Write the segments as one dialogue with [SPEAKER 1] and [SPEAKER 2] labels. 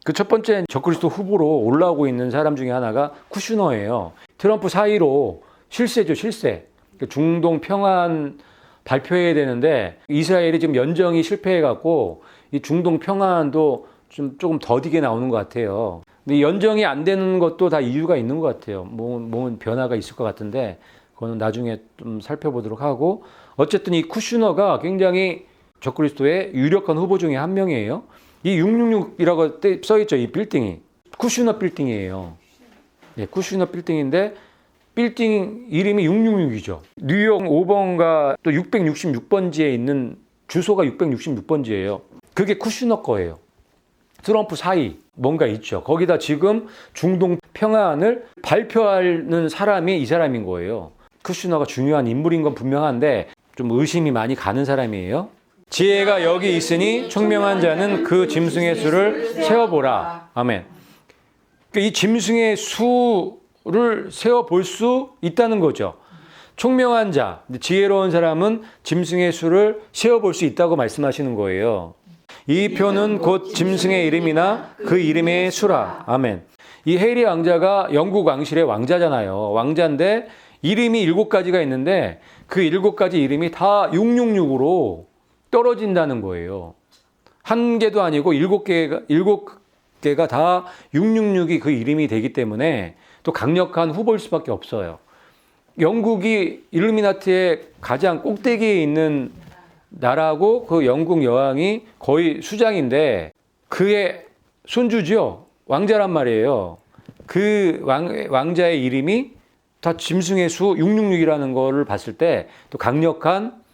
[SPEAKER 1] 그 첫 번째 적그리스도 후보로 올라오고 있는 사람 중에 하나가 쿠슈너예요. 트럼프 사이로 실세죠, 실세. 중동 평안 발표해야 되는데 이스라엘이 지금 연정이 실패해갖고 이 중동 평안도 조금 더디게 나오는 것 같아요. 근데 연정이 안 되는 것도 다 이유가 있는 것 같아요. 뭐 변화가 있을 것 같은데 그거는 나중에 좀 살펴보도록 하고, 어쨌든 이 쿠슈너가 굉장히 적그리스도의 유력한 후보 중에 한 명이에요. 이 666이라고 써있죠, 이 빌딩이. 쿠슈너 빌딩이에요. 예, 쿠슈너 빌딩인데 빌딩 이름이 666이죠. 뉴욕 5번가 또 666번지에 있는 주소가 666번지예요. 그게 쿠슈너 거예요. 트럼프 사이 뭔가 있죠. 거기다 지금 중동 평안을 발표하는 사람이 이 사람인 거예요. 쿠슈너가 중요한 인물인 건 분명한데 좀 의심이 많이 가는 사람이에요. 지혜가 여기 있으니 총명한 자는 그 짐승의 수를 세어보라. 아멘. 이 짐승의 수를 세어볼 수 있다는 거죠. 총명한 자, 지혜로운 사람은 짐승의 수를 세어볼 수 있다고 말씀하시는 거예요. 이 표는 곧 짐승의 이름이나 그 이름의 수라. 아멘. 이 해리 왕자가 영국 왕실의 왕자잖아요. 왕자인데 이름이 7가지가 있는데 그 7가지 이름이 다 666으로 떨어진다는 거예요. 한 개도 아니고 7개가 다 666이 그 이름이 되기 때문에 또 강력한 후보일 수밖에 없어요. 영국이 일루미나티의 가장 꼭대기에 있는 나라고 그 영국 여왕이 거의 수장인데 그의 손주죠. 왕자란 말이에요. 그 왕자의 이름이 다 짐승의 수 666이라는 거를 봤을 때 또 강력한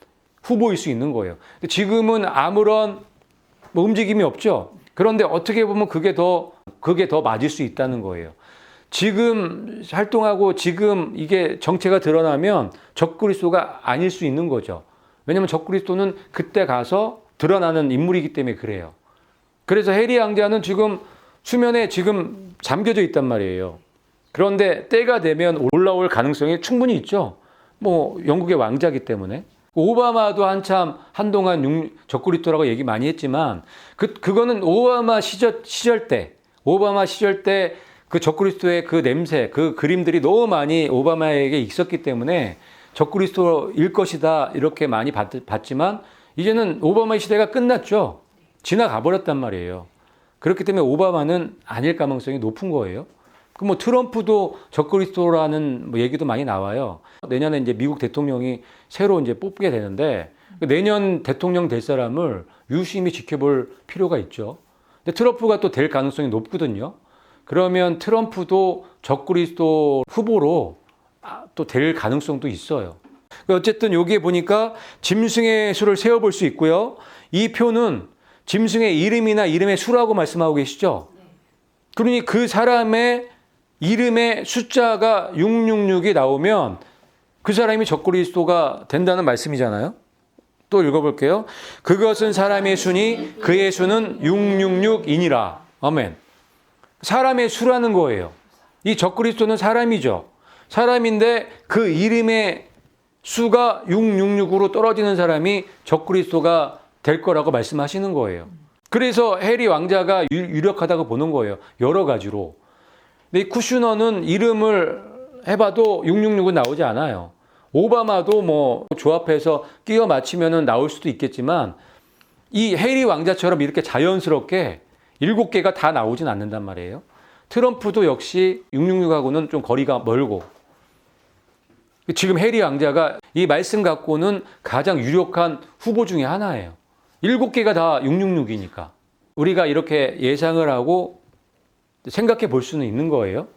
[SPEAKER 1] 후보일 수 있는 거예요. 지금은 아무런 움직임이 없죠. 그런데 어떻게 보면 그게 더 맞을 수 있다는 거예요. 지금 활동하고 지금 이게 정체가 드러나면 적그리스도가 아닐 수 있는 거죠. 왜냐하면 적그리스도는 그때 가서 드러나는 인물이기 때문에 그래요. 그래서 해리 왕자는 지금 수면에 지금 잠겨져 있단 말이에요. 그런데 때가 되면 올라올 가능성이 충분히 있죠. 영국의 왕자이기 때문에. 오바마도 한동안 적그리스도라고 얘기 많이 했지만 그거는 오바마 시절 때 그 적그리스도의 그 냄새, 그 그림들이 너무 많이 오바마에게 있었기 때문에 적그리스도일 것이다 이렇게 많이 봤지만 이제는 오바마의 시대가 끝났죠. 지나가 버렸단 말이에요. 그렇기 때문에 오바마는 아닐 가능성이 높은 거예요. 트럼프도 적그리스도라는 얘기도 많이 나와요. 내년에 이제 미국 대통령이 새로 이제 뽑게 되는데 내년 대통령 될 사람을 유심히 지켜볼 필요가 있죠. 근데 트럼프가 또 될 가능성이 높거든요. 그러면 트럼프도 적그리스도 후보로 또 될 가능성도 있어요. 어쨌든 여기에 보니까 짐승의 수를 세어볼 수 있고요. 이 표는 짐승의 이름이나 이름의 수라고 말씀하고 계시죠. 그러니 그 사람의 이름의 숫자가 666이 나오면 그 사람이 적그리스도가 된다는 말씀이잖아요. 또 읽어볼게요. 그것은 사람의 수니 그의 수는 666이니라. 아멘. 사람의 수라는 거예요. 이 적그리스도는 사람이죠. 사람인데 그 이름의 수가 666으로 떨어지는 사람이 적그리스도가 될 거라고 말씀하시는 거예요. 그래서 해리 왕자가 유력하다고 보는 거예요. 여러 가지로. 근데 이 쿠슈너는 이름을 해봐도 666은 나오지 않아요. 오바마도 조합해서 끼워 맞추면 나올 수도 있겠지만 이 해리 왕자처럼 이렇게 자연스럽게 7개가 다 나오진 않는단 말이에요. 트럼프도 역시 666하고는 좀 거리가 멀고 지금 해리 왕자가 이 말씀 갖고는 가장 유력한 후보 중에 하나예요. 7개가 다 666이니까 우리가 이렇게 예상을 하고 생각해 볼 수는 있는 거예요.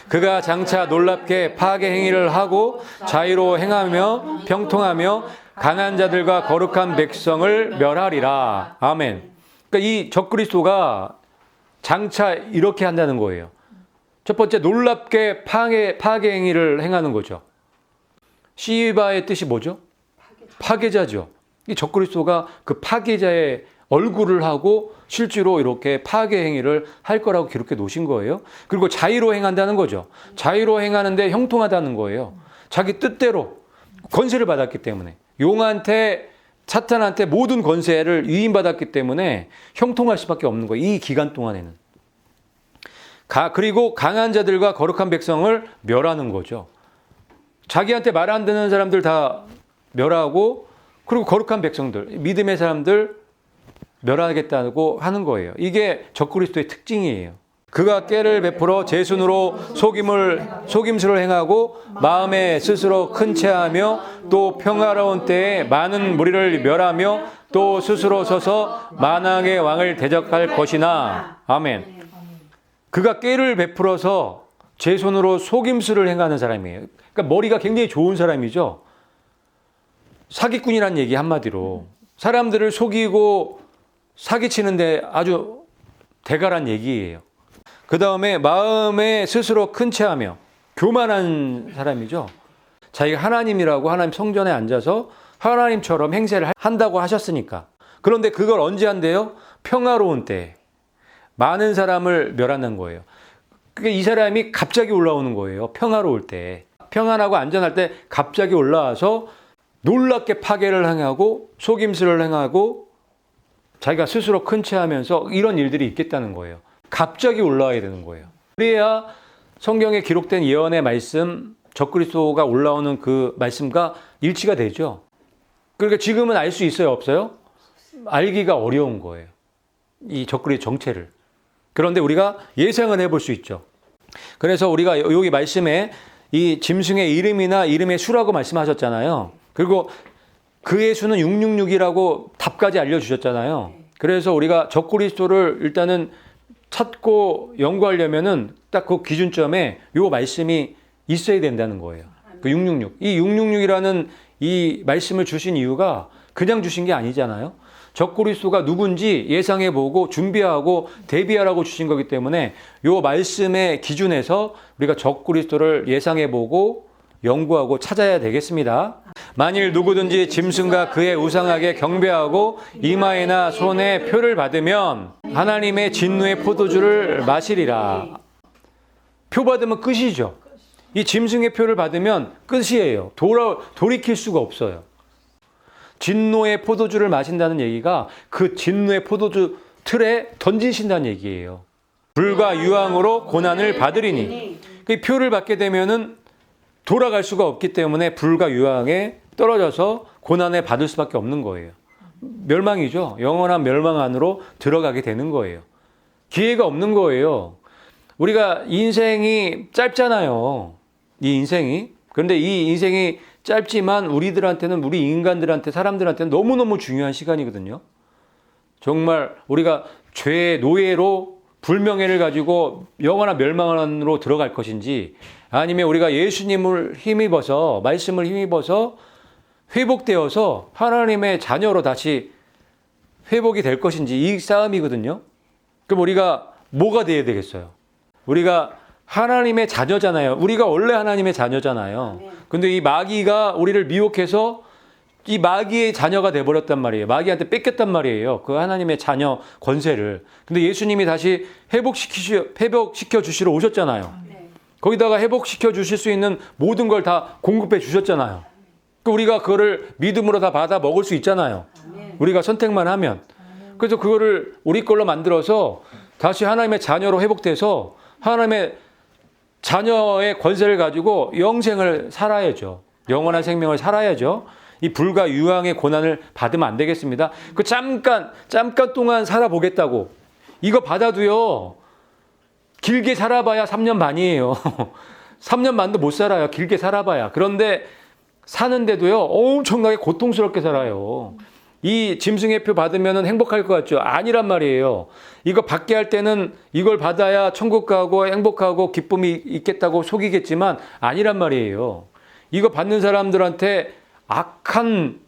[SPEAKER 1] 그가 장차 놀랍게 파괴 행위를 하고 자유로 행하며 평통하며 강한 자들과 거룩한 백성을 멸하리라. 아멘. 그러니까 이 적그리스도가 장차 이렇게 한다는 거예요. 첫 번째 놀랍게 파괴 행위를 행하는 거죠. 시바의 뜻이 뭐죠? 파괴자죠. 이 적그리스도가 그 파괴자의 얼굴을 하고 실제로 이렇게 파괴 행위를 할 거라고 기록해 놓으신 거예요. 그리고 자의로 행한다는 거죠. 자의로 행하는데 형통하다는 거예요. 자기 뜻대로 권세를 받았기 때문에 사탄한테 모든 권세를 위임받았기 때문에 형통할 수밖에 없는 거예요. 이 기간 동안에는. 그리고 강한 자들과 거룩한 백성을 멸하는 거죠. 자기한테 말 안 듣는 사람들 다 멸하고, 그리고 거룩한 백성들, 믿음의 사람들 멸하겠다고 하는 거예요. 이게 적그리스도의 특징이에요. 그가 깨를 베풀어 제 손으로 속임수를 행하고 마음에 스스로 큰 체하며 또 평화로운 때에 많은 무리를 멸하며 또 스스로 서서 만왕의 왕을 대적할 것이나. 아멘. 그가 깨를 베풀어서 제 손으로 속임수를 행하는 사람이에요. 그러니까 머리가 굉장히 좋은 사람이죠. 사기꾼이란 얘기 한마디로. 사람들을 속이고 사기치는데 아주 대가란 얘기예요. 그 다음에 마음에 스스로 큰 체하며 교만한 사람이죠. 자기가 하나님이라고 하나님 성전에 앉아서 하나님처럼 행세를 한다고 하셨으니까. 그런데 그걸 언제 한대요? 평화로운 때. 많은 사람을 멸하는 거예요. 그게 이 사람이 갑자기 올라오는 거예요. 평화로울 때. 평안하고 안전할 때 갑자기 올라와서 놀랍게 파괴를 행하고 속임수를 행하고 자기가 스스로 큰 체하면서 이런 일들이 있겠다는 거예요. 갑자기 올라와야 되는 거예요. 그래야 성경에 기록된 예언의 말씀, 적그리스도가 올라오는 그 말씀과 일치가 되죠. 그러니까 지금은 알 수 있어요, 없어요? 알기가 어려운 거예요. 이 적그리스도 정체를. 그런데 우리가 예상을 해볼 수 있죠. 그래서 우리가 여기 말씀에 이 짐승의 이름이나 이름의 수라고 말씀하셨잖아요. 그리고 그의 수는 666이라고 답까지 알려주셨잖아요. 그래서 우리가 적그리스도를 일단은 찾고 연구하려면은 딱 그 기준점에 요 말씀이 있어야 된다는 거예요. 그 666. 이 666이라는 이 말씀을 주신 이유가 그냥 주신 게 아니잖아요. 적그리스도가 누군지 예상해보고 준비하고 대비하라고 주신 거기 때문에 요 말씀의 기준에서 우리가 적그리스도를 예상해보고 연구하고 찾아야 되겠습니다. 만일 누구든지 짐승과 그의 우상에게 경배하고 이마에나 손에 표를 받으면 하나님의 진노의 포도주를 마시리라. 표 받으면 끝이죠. 이 짐승의 표를 받으면 끝이에요. 돌이킬 수가 없어요. 진노의 포도주를 마신다는 얘기가 그 진노의 포도주 틀에 던지신다는 얘기예요. 불과 유황으로 고난을 받으리니. 그 표를 받게 되면은 돌아갈 수가 없기 때문에 불과 유황에 떨어져서 고난에 받을 수밖에 없는 거예요. 멸망이죠. 영원한 멸망 안으로 들어가게 되는 거예요. 기회가 없는 거예요. 우리가 인생이 짧잖아요. 이 인생이. 그런데 이 인생이 짧지만 우리들한테는, 우리 인간들한테, 사람들한테는 너무너무 중요한 시간이거든요. 정말 우리가 죄의 노예로 불명예를 가지고 영원한 멸망 안으로 들어갈 것인지, 아니면 우리가 예수님을 힘입어서, 말씀을 힘입어서 회복되어서 하나님의 자녀로 다시 회복이 될 것인지, 이 싸움이거든요. 그럼 우리가 뭐가 돼야 되겠어요? 우리가 하나님의 자녀잖아요. 우리가 원래 하나님의 자녀잖아요. 근데 이 마귀가 우리를 미혹해서 이 마귀의 자녀가 돼버렸단 말이에요. 마귀한테 뺏겼단 말이에요. 그 하나님의 자녀 권세를. 근데 예수님이 다시 회복시켜 주시러 오셨잖아요. 거기다가 회복시켜 주실 수 있는 모든 걸 다 공급해 주셨잖아요. 우리가 그거를 믿음으로 다 받아 먹을 수 있잖아요. 우리가 선택만 하면. 그래서 그거를 우리 걸로 만들어서 다시 하나님의 자녀로 회복돼서 하나님의 자녀의 권세를 가지고 영생을 살아야죠. 영원한 생명을 살아야죠. 이 불과 유황의 고난을 받으면 안 되겠습니다. 그 잠깐 동안 살아보겠다고. 이거 받아도요, 길게 살아봐야 3년 반이에요. 3년 반도 못 살아요. 길게 살아봐야. 그런데 사는데도요, 엄청나게 고통스럽게 살아요. 이 짐승의 표 받으면 행복할 것 같죠? 아니란 말이에요. 이거 받게 할 때는 이걸 받아야 천국 가고 행복하고 기쁨이 있겠다고 속이겠지만 아니란 말이에요. 이거 받는 사람들한테 악한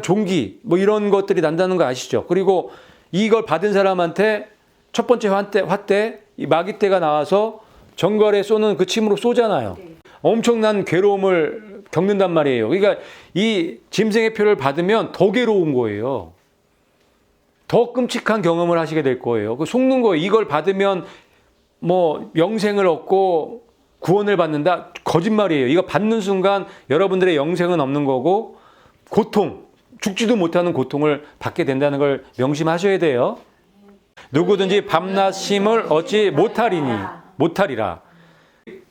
[SPEAKER 1] 종기 뭐 이런 것들이 난다는 거 아시죠? 그리고 이걸 받은 사람한테 첫 번째 화때 이 마귀떼가 나와서 정갈에 쏘는 그 침으로 쏘잖아요. 엄청난 괴로움을 겪는단 말이에요. 그러니까 이 짐승의 표를 받으면 더 괴로운 거예요. 더 끔찍한 경험을 하시게 될 거예요. 그 속는 거예요. 이걸 받으면 뭐 영생을 얻고 구원을 받는다? 거짓말이에요. 이거 받는 순간 여러분들의 영생은 없는 거고 고통, 죽지도 못하는 고통을 받게 된다는 걸 명심하셔야 돼요. 누구든지 밤낮 쉼을 얻지 못하리라.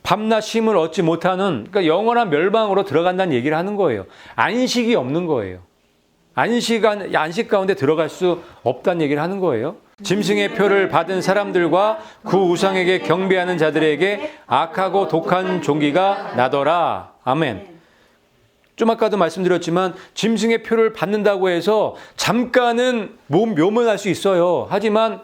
[SPEAKER 1] 밤낮 쉼을 얻지 못하는, 그러니까 영원한 멸망으로 들어간다는 얘기를 하는 거예요. 안식이 없는 거예요. 안식 가운데 들어갈 수 없다는 얘기를 하는 거예요. 짐승의 표를 받은 사람들과 그 우상에게 경배하는 자들에게 악하고 독한 종기가 나더라. 아멘. 좀 아까도 말씀드렸지만 짐승의 표를 받는다고 해서 잠깐은 묘문할 수 있어요. 하지만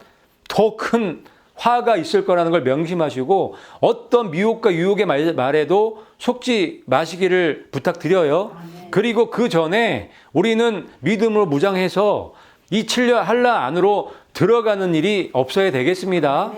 [SPEAKER 1] 더 큰 화가 있을 거라는 걸 명심하시고 어떤 미혹과 유혹의 말에도 속지 마시기를 부탁드려요. 그리고 그 전에 우리는 믿음으로 무장해서 이 7년 한라 안으로 들어가는 일이 없어야 되겠습니다.